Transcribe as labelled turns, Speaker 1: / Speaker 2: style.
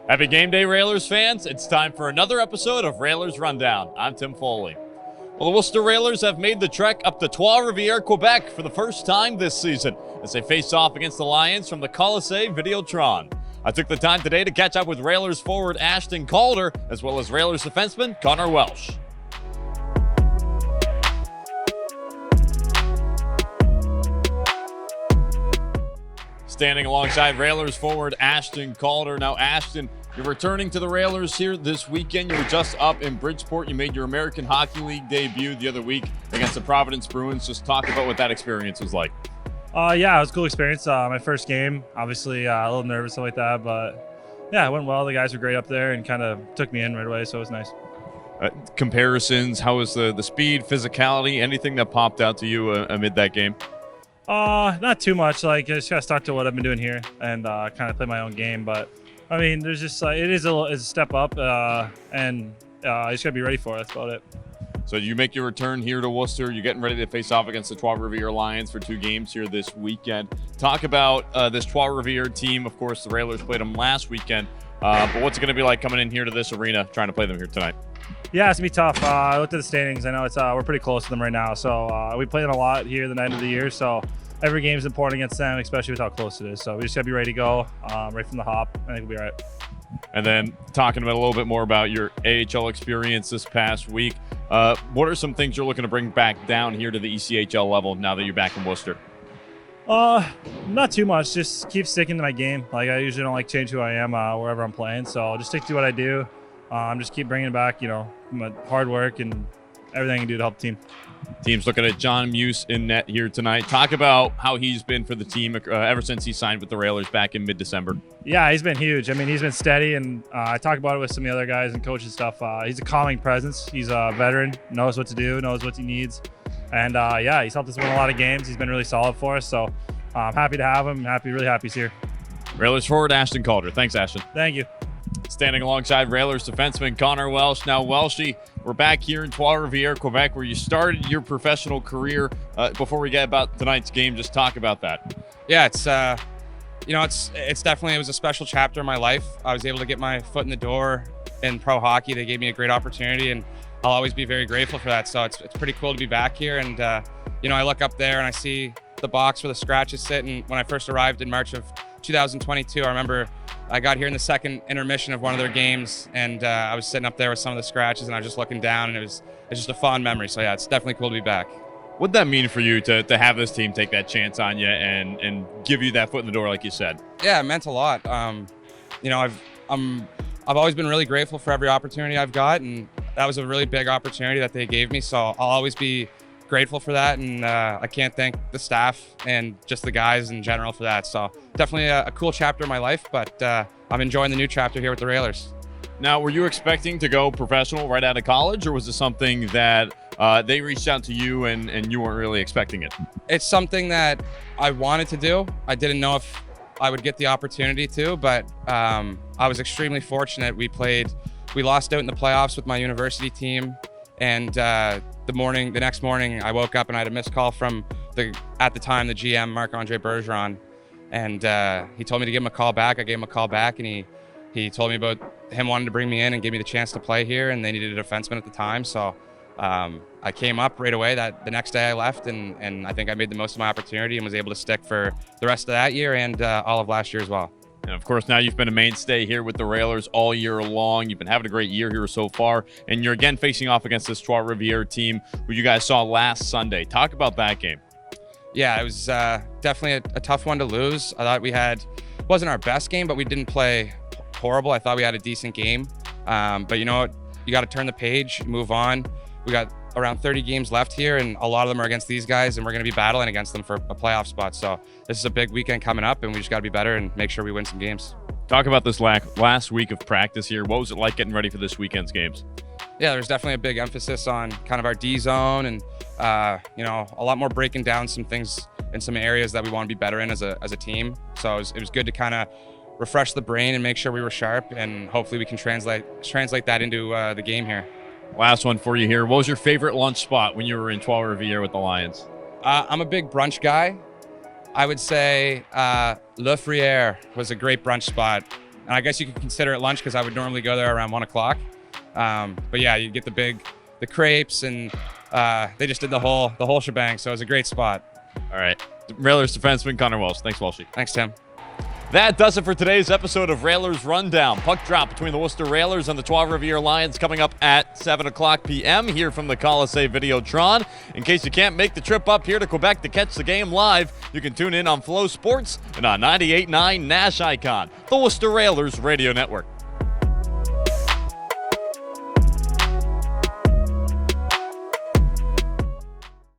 Speaker 1: Happy game day, Railers fans. It's time for another episode of Railers Rundown. I'm Tim Foley. Well, the Worcester Railers have made the trek up to Trois, Rivieres, Quebec for the first time this season as they face off against the Lions from the Colisée Videotron. I took the time today to catch up with Railers forward Ashton Calder as well as Railers defenseman Connor Welsh. Standing alongside Railers forward Ashton Calder. Now, Ashton, you're returning to the Railers here this weekend. You were just up in Bridgeport. You made your American Hockey League debut the other week against the Providence Bruins. Just talk about what that experience was like.
Speaker 2: Yeah, it was a cool experience. My first game, obviously a little nervous, stuff like that, but yeah, it went well. The guys were great up there and kind of took me in right away, so it was nice.
Speaker 1: Comparisons, how was the speed, physicality, anything that popped out to you amid that game?
Speaker 2: Not too much. I just gotta stuck to what I've been doing here and kind of play my own game. But I mean, there's just it is a step up, and I just gotta be ready for it. That's about it.
Speaker 1: So you make your return here to Worcester. You're getting ready to face off against the Trois Rivieres Lions for 2 games here this weekend. Talk about this Trois Rivieres team. Of course, the Railers played them last weekend. But what's it going to be like coming in here to this arena trying to play them here tonight?
Speaker 2: Yeah, it's going to be tough. I looked at the standings. I know we're pretty close to them right now. So we play them a lot here the night of the year. So every game is important against them, especially with how close it is. So we just got to be ready to go right from the hop. I think we'll be all right.
Speaker 1: And then talking about a little bit more about your AHL experience this past week. What are some things you're looking to bring back down here to the ECHL level now that you're back in Worcester?
Speaker 2: Not too much. Just keep sticking to my game. I usually don't change who I am wherever I'm playing. So I'll just stick to what I do. Just keep bringing back, my hard work and everything I can do to help the team.
Speaker 1: Team's looking at John Muse in net here tonight. Talk about how he's been for the team ever since he signed with the Railers back in mid-December.
Speaker 2: Yeah, he's been huge. I mean, he's been steady, and I talk about it with some of the other guys and coaches and stuff. He's a calming presence. He's a veteran, knows what to do, knows what he needs. And, he's helped us win a lot of games. He's been really solid for us, so I'm happy to have him. Really happy he's here.
Speaker 1: Railers forward Ashton Calder. Thanks, Ashton.
Speaker 2: Thank you.
Speaker 1: Standing alongside Railers defenseman Connor Welsh. Now, Welshie, we're back here in Trois Rivieres, Quebec, where you started your professional career. Before we get about tonight's game, just talk about that.
Speaker 3: Yeah, it's definitely, it was a special chapter in my life. I was able to get my foot in the door in pro hockey. They gave me a great opportunity, and I'll always be very grateful for that. So it's pretty cool to be back here. And, I look up there and I see the box where the scratches sit. And when I first arrived in March of 2022, I remember I got here in the second intermission of one of their games, and I was sitting up there with some of the scratches, and I was just looking down, and it's just a fond memory. So yeah, it's definitely cool to be back.
Speaker 1: What'd that mean for you to have this team take that chance on you and give you that foot in the door, like you said?
Speaker 3: Yeah, it meant a lot. I've always been really grateful for every opportunity I've got, and that was a really big opportunity that they gave me. So I'll always be grateful for that, and I can't thank the staff and just the guys in general for that. So definitely a cool chapter in my life, but I'm enjoying the new chapter here with the Railers.
Speaker 1: Now, were you expecting to go professional right out of college, or was it something that they reached out to you and you weren't really expecting it?
Speaker 3: It's something that I wanted to do. I didn't know if I would get the opportunity to, but I was extremely fortunate. We lost out in the playoffs with my university team, and the next morning I woke up and I had a missed call from at the time the GM, Marc-Andre Bergeron, and he told me to give him a call back. I gave him a call back, and he told me about him wanting to bring me in and give me the chance to play here, and they needed a defenseman at the time. So I came up right away. That the next day I left, and I think I made the most of my opportunity and was able to stick for the rest of that year and all of last year as well.
Speaker 1: And of course, now you've been a mainstay here with the Railers all year long. You've been having a great year here so far, and you're again facing off against this Trois Rivieres team who you guys saw last Sunday. Talk about that game.
Speaker 3: Yeah, it was definitely a tough one to lose. I thought wasn't our best game, but we didn't play horrible. I thought we had a decent game. But you know what? You got to turn the page, move on. We got around 30 games left here, and a lot of them are against these guys, and we're going to be battling against them for a playoff spot. So this is a big weekend coming up, and we just got to be better and make sure we win some games.
Speaker 1: Talk about this last week of practice here. What was it like getting ready for this weekend's games?
Speaker 3: Yeah, there's definitely a big emphasis on kind of our D zone and, a lot more breaking down some things in some areas that we want to be better in as a team. So it was good to kind of refresh the brain and make sure we were sharp, and hopefully we can translate that into the game here.
Speaker 1: Last one for you here. What was your favorite lunch spot when you were in Trois Rivieres with the Lions?
Speaker 3: I'm a big brunch guy. I would say Le Frere was a great brunch spot. And I guess you could consider it lunch because I would normally go there around 1 o'clock. But yeah, you get the crepes, and they just did the whole shebang. So it was a great spot.
Speaker 1: All right. Railers defenseman Connor Welsh. Thanks, Welshie.
Speaker 3: Thanks, Tim.
Speaker 1: That does it for today's episode of Railers Rundown. Puck drop between the Worcester Railers and the Trois Rivieres Lions coming up at 7 o'clock p.m. here from the Colisée Videotron. In case you can't make the trip up here to Quebec to catch the game live, you can tune in on Flow Sports and on 98.9 Nash Icon, the Worcester Railers Radio Network.